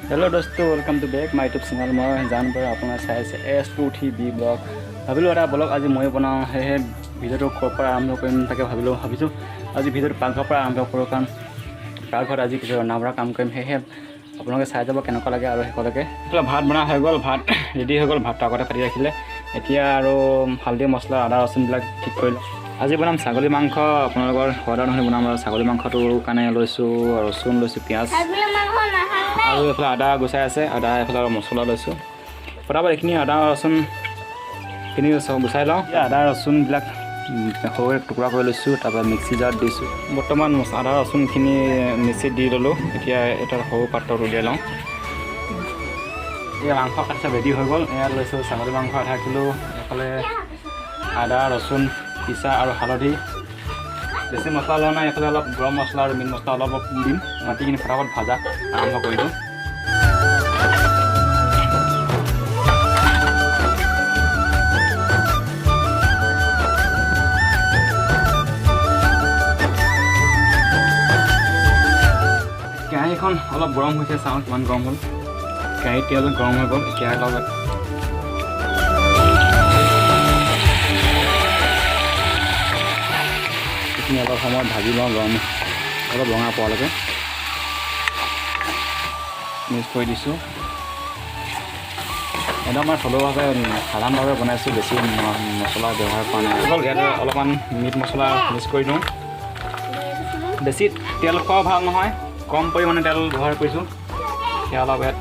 Hello दोस्तों, welcome to back my YouTube channel. मैं जान पर अपना चाই আছে S2TB ব্লগ। ভাবিলোঁ এটা ব্লগ আজি মই বনাওঁ, সেয়েহে ভিডিঅ'টো ক'ৰ পৰা আৰম্ভ কৰিম তাকে ভাবিছোঁ আজি ভিডিঅ'টো পাকঘৰৰ পৰা আৰম্ভ কৰোঁ, কাৰণ পাকঘৰত আজি কিছু ৰন্ধা বঢ়া কাম কৰিম। সেয়েহে আপোনালোকে চাই যাব কেনেকুৱা লাগে আৰু শেষলৈকে। ভাত বনোৱা হৈ গ'ল, ভাত ৰেডি হৈ গ'ল, ভাতটো আগতে পাতি ৰাখিলে। এতিয়া আৰু হালধি মছলা আদা ৰচুনবিলাক ঠিক কৰিলোঁ। আজি বনাম ছাগলী মাংস, আপোনালোকৰ সোৱাদৰ অনুসৰি বনাম। আৰু ছাগলী মাংসটোৰ কাৰণে লৈছোঁ ৰচুন, লৈছোঁ পিঁয়াজ আৰু এইফালে আদা গুচাই আছে, আদা এইফালে মছলা লৈছোঁ। পটাপট এইখিনি আদা ৰচুনখিনি গুচাই লওঁ। আদা ৰচুনবিলাক সৰুকৈ টুকুৰা কৰি লৈছোঁ, তাৰপৰা মিক্সি জাৰত দিছোঁ। বৰ্তমান আদা ৰচুনখিনি মিক্সিত দি ল'লোঁ। এতিয়া এটা সৰু পাত্ৰত উলিয়াই লওঁ। এয়া মাংস কাটি চব ৰেডি হৈ গ'ল। এয়া লৈছোঁ ছাগলী মাংস আধা কিলো, এইফালে আদা ৰচুন পিছা আৰু হালধি। বেছি মছলা লোৱা নাই, এইফালে অলপ গৰম মছলা আৰু মিট মছলা অলপ দিম। মাটিখিনি ফটাফট ভাজা আৰম্ভ কৰি দিওঁ। কেৰাহীখন অলপ গৰম হৈছে, চাওঁ কিমান গৰম হ'ল। কেৰাহীত তেল গৰম হৈ গ'ল। এতিয়া অলপ এইখিনি অলপ সময় ভাজি লওঁ, গৰম অলপ ৰঙা পোৱালৈকে মিক্স কৰি দিছোঁ। একদম মই থলুৱাভাৱে সাধাৰণভাৱে বনাইছোঁ, বেছি মছলা ব্যৱহাৰ কৰা নাই। ইয়াত অলপমান মিট মছলা মিক্স কৰি দিওঁ। বেছি তেল খোৱাও ভাল নহয়, কম পৰিমাণে তেল ব্যৱহাৰ কৰিছোঁ। সেয়া অলপ ইয়াত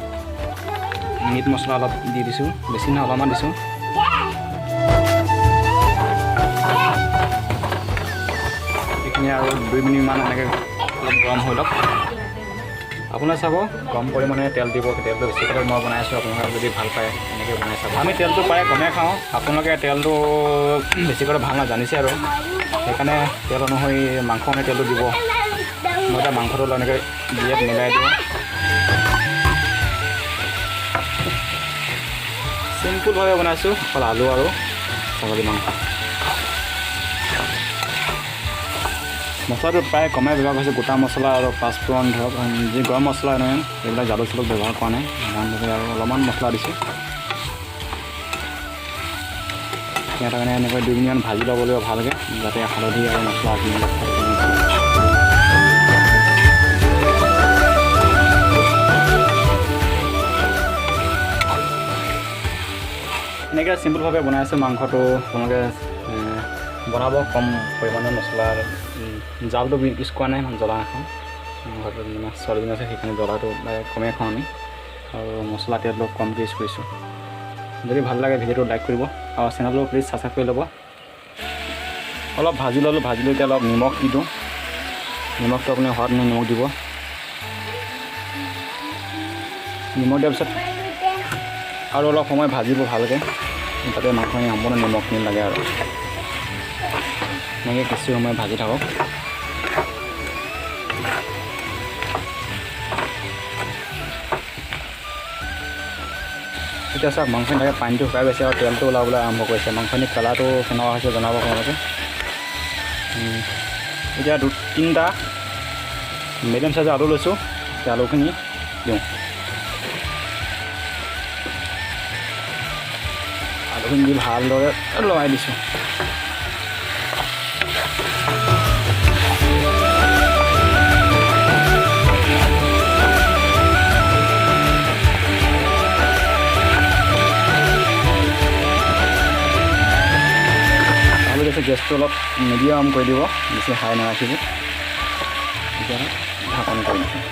মিট মছলা অলপ দি দিছোঁ, বেছি নহয় অলপমান দিছোঁ। এইখিনি আৰু 2 মিনিটমান এনেকৈ অলপ গৰম হৈ লওক। আপোনাৰ চাব কম পৰিমাণে তেল দিব, তেলটো বেছিকৈ মই বনাই আছোঁ। আপোনালোকে যদি ভাল পায় এনেকৈ বনাই চাব। আমি তেলটো প্ৰায় কমেই খাওঁ, আপোনালোকে তেলটো বেছিকৈ ভাল নাজানিছে আৰু সেইকাৰণে তেল অনুসৰি মাংস অনুসৰি তেলটো দিব। মই এতিয়া মাংসটো এনেকৈ দিয়াত মিলাই দিওঁ। চিম্পুলভাৱে বনাইছোঁ, অকল আলু আৰু ছাগলী মাংস। মছলাটো প্ৰায় কমাই ব্যৱহাৰ কৰিছোঁ, গোটা মছলা আৰু পাঁচফোৰণ ধৰক যি গৰম মছলা নহয় এইবিলাক জালুক চালুক ব্যৱহাৰ কৰা নাই। সাধাৰণভাৱে আৰু অলপমান মছলা দিছোঁ। ইয়াৰ কাৰণে এনেকৈ 2 মিনিটমান ভাজি ল'ব লাগিব ভালকৈ, যাতে হালধি আৰু মছলাখিনি এনেকৈ চিম্পুলভাৱে বনাইছোঁ মাংসটো। আপোনালোকে বনাব কম পৰিমাণৰ মছলা, জালটো ইউজ কৰা নাই, ইমান জ্বলা নাখাওঁ। মাংসটো মানে ছোৱালীজনী আছে, সেইকাৰণে জ্বলাটো কমেই খাওঁ আমি, আৰু মছলা তেল অলপ কমকৈ ইউজ কৰিছোঁ। যদি ভাল লাগে ভিডিঅ'টো লাইক কৰিব আৰু চেনেলটো প্লিজ ছাবস্ক্ৰাইব কৰি ল'ব। অলপ ভাজি ল'লোঁ, ভাজি লৈ এতিয়া অলপ নিমখ দি দিওঁ। নিমখটো আপুনি সোৱাদ অনুসৰি নিমখ দিব। নিমখ দিয়াৰ পিছত আৰু অলপ সময় ভাজিব ভালকৈ, তাতে মাংসখিনি সম্পূৰ্ণ নিমখখিনি লাগে আৰু এনেকৈ কিছু সময় ভাজি থাকক। এতিয়া চাওক মাংসখিনি তাকে পানীটো শুকাই গৈছে আৰু তেলটো ওলাবলৈ আৰম্ভ কৰিছে। মাংসখিনি কালাৰটো কেনেকুৱা হৈছে জনাব আপোনালোকে। এতিয়া 2-3টা মিডিয়াম চাইজৰ আলু লৈছোঁ, সেই আলুখিনি দিওঁ। আলুখিনি দি ভালদৰে লৰাই দিছোঁ। গেছটো অলপ মিডিয়াম কৰি দিব, বেছি হাই নাৰাখিব। এতিয়া ঢাকনি কৰি দিছোঁ।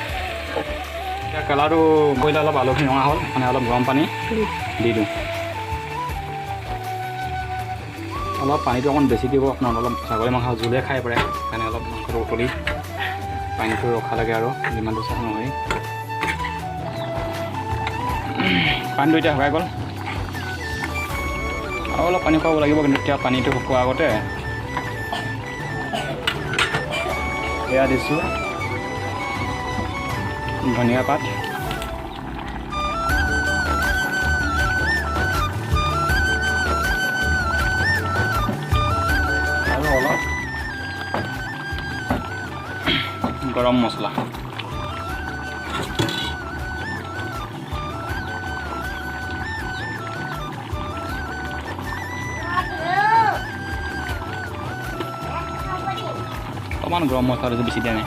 এতিয়া কালাৰটো কৰিলে অলপ আলুখিনি ৰঙা হ'ল, মানে অলপ গৰম পানী দি দিওঁ। অলপ পানীটো অকণ বেছি দিব, আপোনাৰ অলপ ছাগলী মাংস জোলে খাই পাৰে, সেইকাৰণে অলপ মাংসটো উতলি পানীটো ৰখা লাগে আৰু যিমানটো চাহ নহয়। পানীটো এতিয়া শুকাই গ'ল, আৰু অলপ পানী খুৱাব লাগিব, কিন্তু এতিয়া পানীটো শুকোৱাৰ আগতে এয়া দিছোঁ ধনিয়া পাত, আৰু অলপ গৰম মছলা। অকণমান গৰম মছলাটো বেছি দিয়া নাই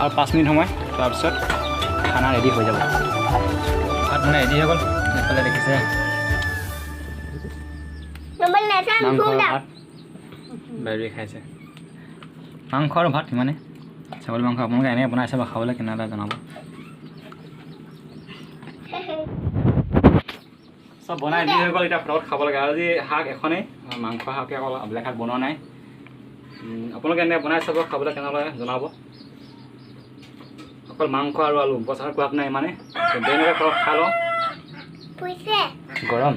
আৰু 5 মিনিট সময় তাৰপিছত খানা ৰেডি হৈ যাব ভাত মানে ৰেডি হৈ গ'ল এইফালে দেখিছে মাংসৰ ভাত বাইৰে খাইছে মাংস আৰু ভাত ইমানে ছাগলী মাংস আপোনালোকে এনেকৈ বনাইছে বা খাবলৈ কেনে এটা জনাব চব বনাই দি হৈ গ'ল এতিয়া ফটকত খাব লাগে আজি শাক এখনেই মাংস শাকে অকল বেলেগ শাক বনোৱা নাই আপোনালোকে এনেকৈ বনাই চাব খাবলৈ কেনেদৰে জনাব অকল মাংস আৰু আলু বছৰ কোৱাক নাই মানে তেনেকৈ ফটক খাই লওঁ গৰম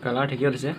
কালাৰ ঠিকেই উঠিছে